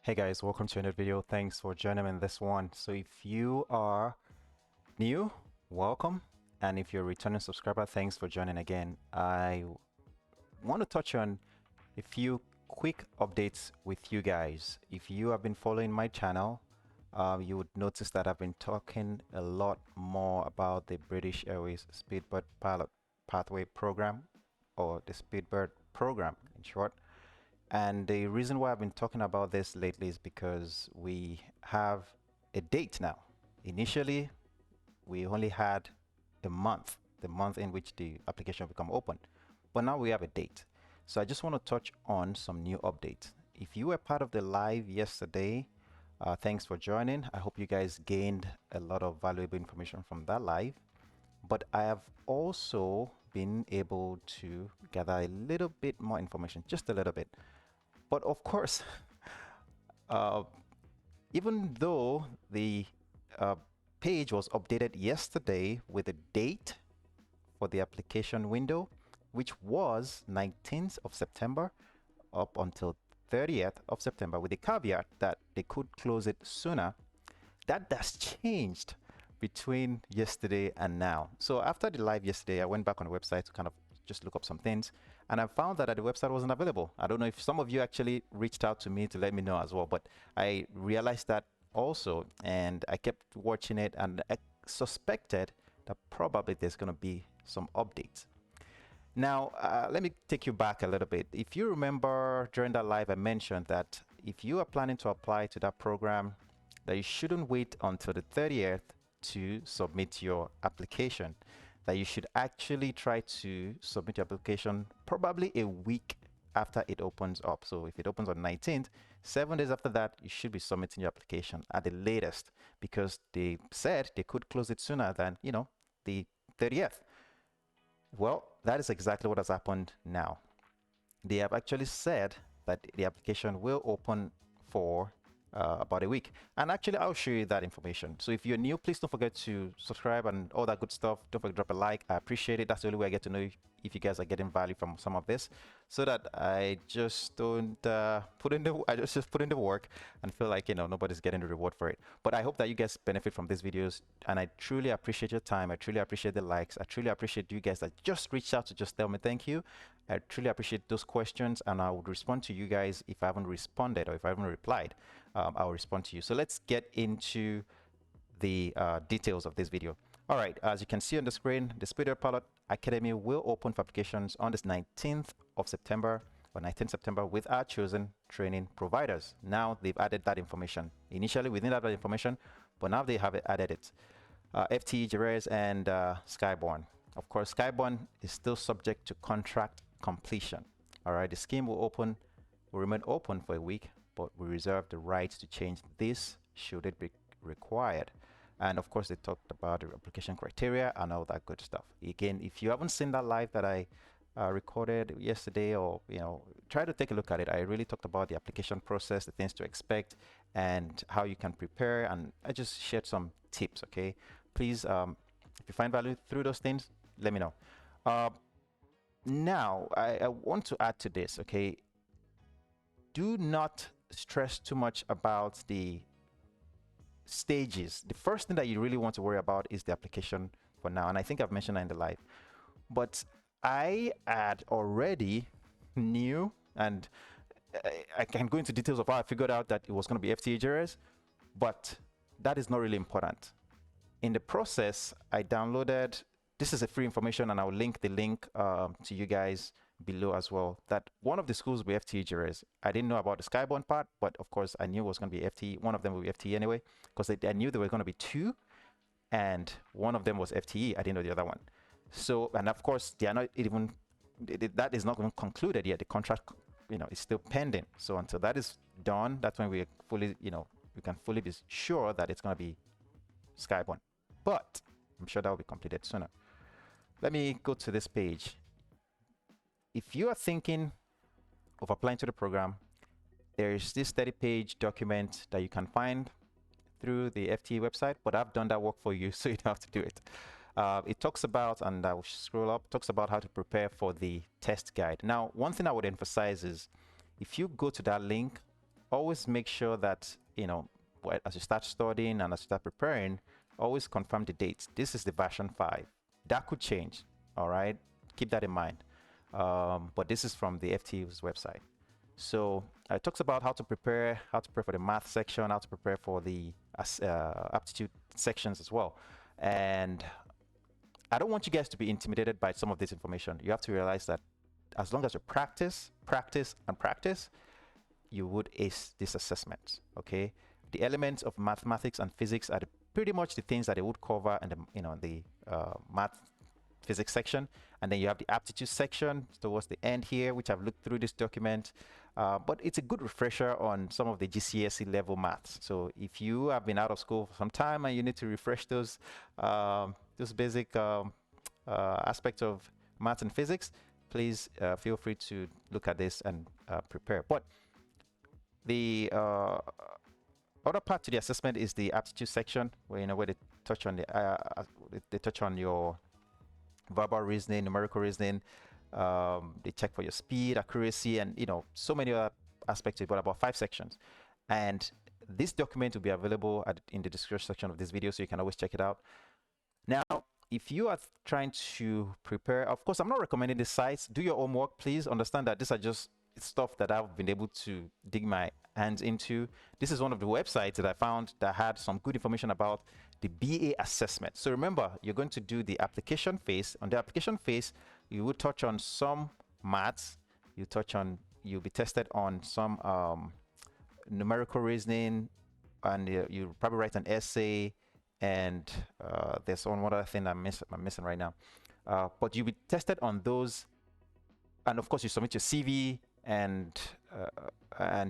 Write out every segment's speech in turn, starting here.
Hey guys, welcome to another video. Thanks for joining me in this one. So if you are new, welcome. And if you're a returning subscriber, thanks for joining again. I want to touch on a few quick updates with you guys. If you have been following my channel, you would notice that I've been talking a lot more about the British Airways Speedbird Pilot Pathway Program, or the Speedbird program in short. And the reason why I've been talking about this lately is because we have a date now. Initially, we only had the month in which the application will become open. But now we have a date. So I just want to touch on some new updates. If you were part of the live yesterday, thanks for joining. I hope you guys gained a lot of valuable information from that live. But I have also been able to gather a little bit more information, just a little bit. But of course, even though the page was updated yesterday with a date for the application window, which was 19th of September up until 30th of September, with the caveat that they could close it sooner, that has changed between yesterday and now. So after the live yesterday, I went back on the website to kind of just look up some things, and I found that the website wasn't available. I don't know if some of you actually reached out to me to let me know as well, but I realized that also, and I kept watching it, and I suspected that probably there's going to be some updates. Now, let me take you back a little bit. If you remember during that live, I mentioned that if you are planning to apply to that program, that you shouldn't wait until the 30th to submit your application, that you should actually try to submit your application probably a week after it opens up. So if it opens on 19th, 7 days after that, you should be submitting your application at the latest, because they said they could close it sooner than, the 30th. Well, that is exactly what has happened now. They have actually said that the application will open for about a week, and actually I'll show you that information. So if you're new, please don't forget to subscribe and all that good stuff. Don't forget to drop a like. I appreciate it. That's the only way I get to know if you guys are getting value from some of this, so that I just don't put in the work and feel like nobody's getting the reward for it. But I hope that you guys benefit from these videos, and I truly appreciate your time. I truly appreciate the likes. I truly appreciate you guys that just reached out to just tell me thank you. I truly appreciate those questions, and I would respond to you guys. If I haven't responded or if I haven't replied, I'll respond to you. So let's get into the details of this video. All right, as you can see on the screen, the Speedbird Pilot Academy will open for applications on this 19th of September or 19th September with our chosen training providers. Now they've added that information. Initially, we didn't have that information, but now they have added it. FTE, Jerez, and Skyborn. Of course, Skyborn is still subject to contract completion. All right, the scheme will remain open for a week, but we reserve the right to change this should it be required. And of course, they talked about the application criteria and all that good stuff. Again, if you haven't seen that live that I recorded yesterday, or try to take a look at it. I really talked about the application process, the things to expect, and how you can prepare. And I just shared some tips. Okay, please, if you find value through those things, let me know. Now, I want to add to this. Okay, do not stress too much about the stages. The first thing that you really want to worry about is the application for now, and I think I've mentioned that in the live. But I had already knew, and I can go into details of how I figured out that it was going to be FTAJRS, but that is not really important. In the process, I downloaded, this is a free information, and I'll link the link to you guys below as well, that one of the schools will be FTAJRS. I didn't know about the Skyborn part, but of course I knew it was going to be FTE. One of them will be FTE anyway, because I knew there were going to be two, and one of them was FTE. I didn't know the other one. So, and of course, they are not even, that is not even concluded yet. The contract, is still pending. So until that is done, that's when we fully, we can fully be sure that it's going to be Skyborn. But I'm sure that will be completed sooner. Let me go to this page. If you are thinking of applying to the program, there is this 30-page document that you can find through the FTE website, but I've done that work for you, so you don't have to do it. It talks about, and I will scroll up, talks about how to prepare for the test guide. Now, one thing I would emphasize is if you go to that link, always make sure that, as you start studying and as you start preparing, always confirm the dates. This is the version 5. That could change, all right? Keep that in mind. But this is from the FTU's website. So it talks about how to prepare for the math section, how to prepare for the aptitude sections as well. And I don't want you guys to be intimidated by some of this information. You have to realize that as long as you practice, and practice, you would ace this assessment, okay? The elements of mathematics and physics are pretty much the things that they would cover in the math physics section, and then you have the aptitude section towards the end here, which I've looked through this document, but it's a good refresher on some of the GCSE level maths. So if you have been out of school for some time and you need to refresh those basic aspects of maths and physics, please feel free to look at this and prepare. But the other part to the assessment is the aptitude section, where they touch on your verbal reasoning, numerical reasoning. They check for your speed, accuracy, and so many other aspects. But about 5 sections, and this document will be available in the description section of this video, so you can always check it out. Now, if you are trying to prepare, of course, I'm not recommending this sites. Do your homework. Please understand that these are just stuff that I've been able to dig my hands into. This is one of the websites that I found that had some good information about the BA assessment. So remember, you're going to do the application phase. On the application phase, you will touch on some maths. You'll be tested on some numerical reasoning, and you probably write an essay, and there's one other thing I'm missing right now. But you'll be tested on those, and of course you submit your CV, and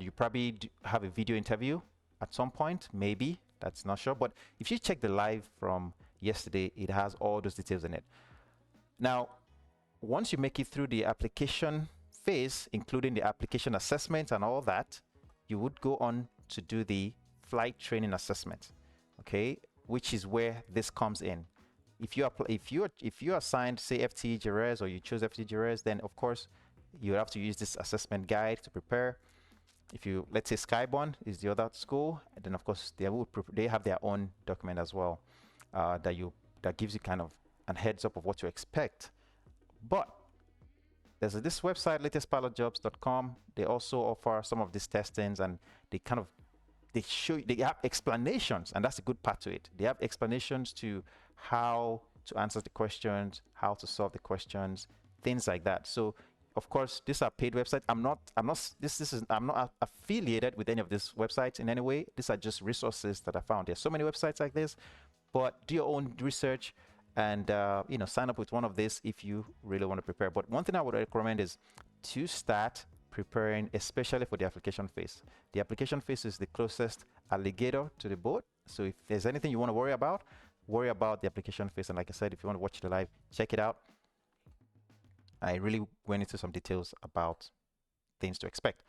you probably have a video interview at some point, maybe. That's not sure. But if you check the live from yesterday, it has all those details in it. Now, once you make it through the application phase, including the application assessment and all that, you would go on to do the flight training assessment, okay, which is where this comes in. If you are assigned, say, FTE GRES, or you choose FTE GRES, then of course you have to use this assessment guide to prepare. If you, let's say, Skyborn is the other school, then of course they have their own document as well, that gives you kind of a heads up of what to expect. But there's this website, latestpilotjobs.com. They also offer some of these testings, and they have explanations, and that's a good part to it. They have explanations to how to answer the questions, how to solve the questions, things like that. So of course, these are paid websites. I'm not affiliated with any of these websites in any way. These are just resources that I found. There's so many websites like this, but do your own research, and sign up with one of these if you really want to prepare. But one thing I would recommend is to start preparing, especially for the application phase. The application phase is the closest alligator to the boat. So if there's anything you want to worry about the application phase. And like I said, if you want to watch the live, check it out. I really went into some details about things to expect.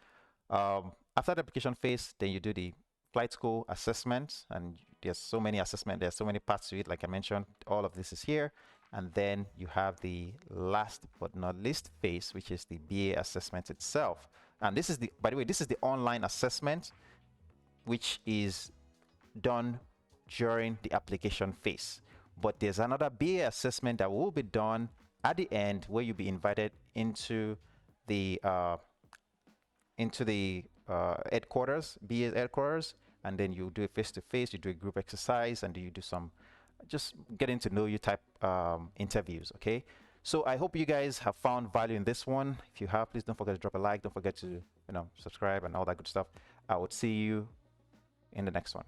After the application phase, then you do the flight school assessment, and there's so many assessments, there's so many parts to it. Like I mentioned, all of this is here. And then you have the last but not least phase, which is the BA assessment itself. And this is by the way, this is the online assessment, which is done during the application phase. But there's another BA assessment that will be done at the end, where you'll be invited into the headquarters, BA headquarters, and then you do a face-to-face, you do a group exercise, and you do some just getting to know you type interviews. Okay, so I hope you guys have found value in this one. If you have, please don't forget to drop a like, don't forget to subscribe and all that good stuff. I would see you in the next one.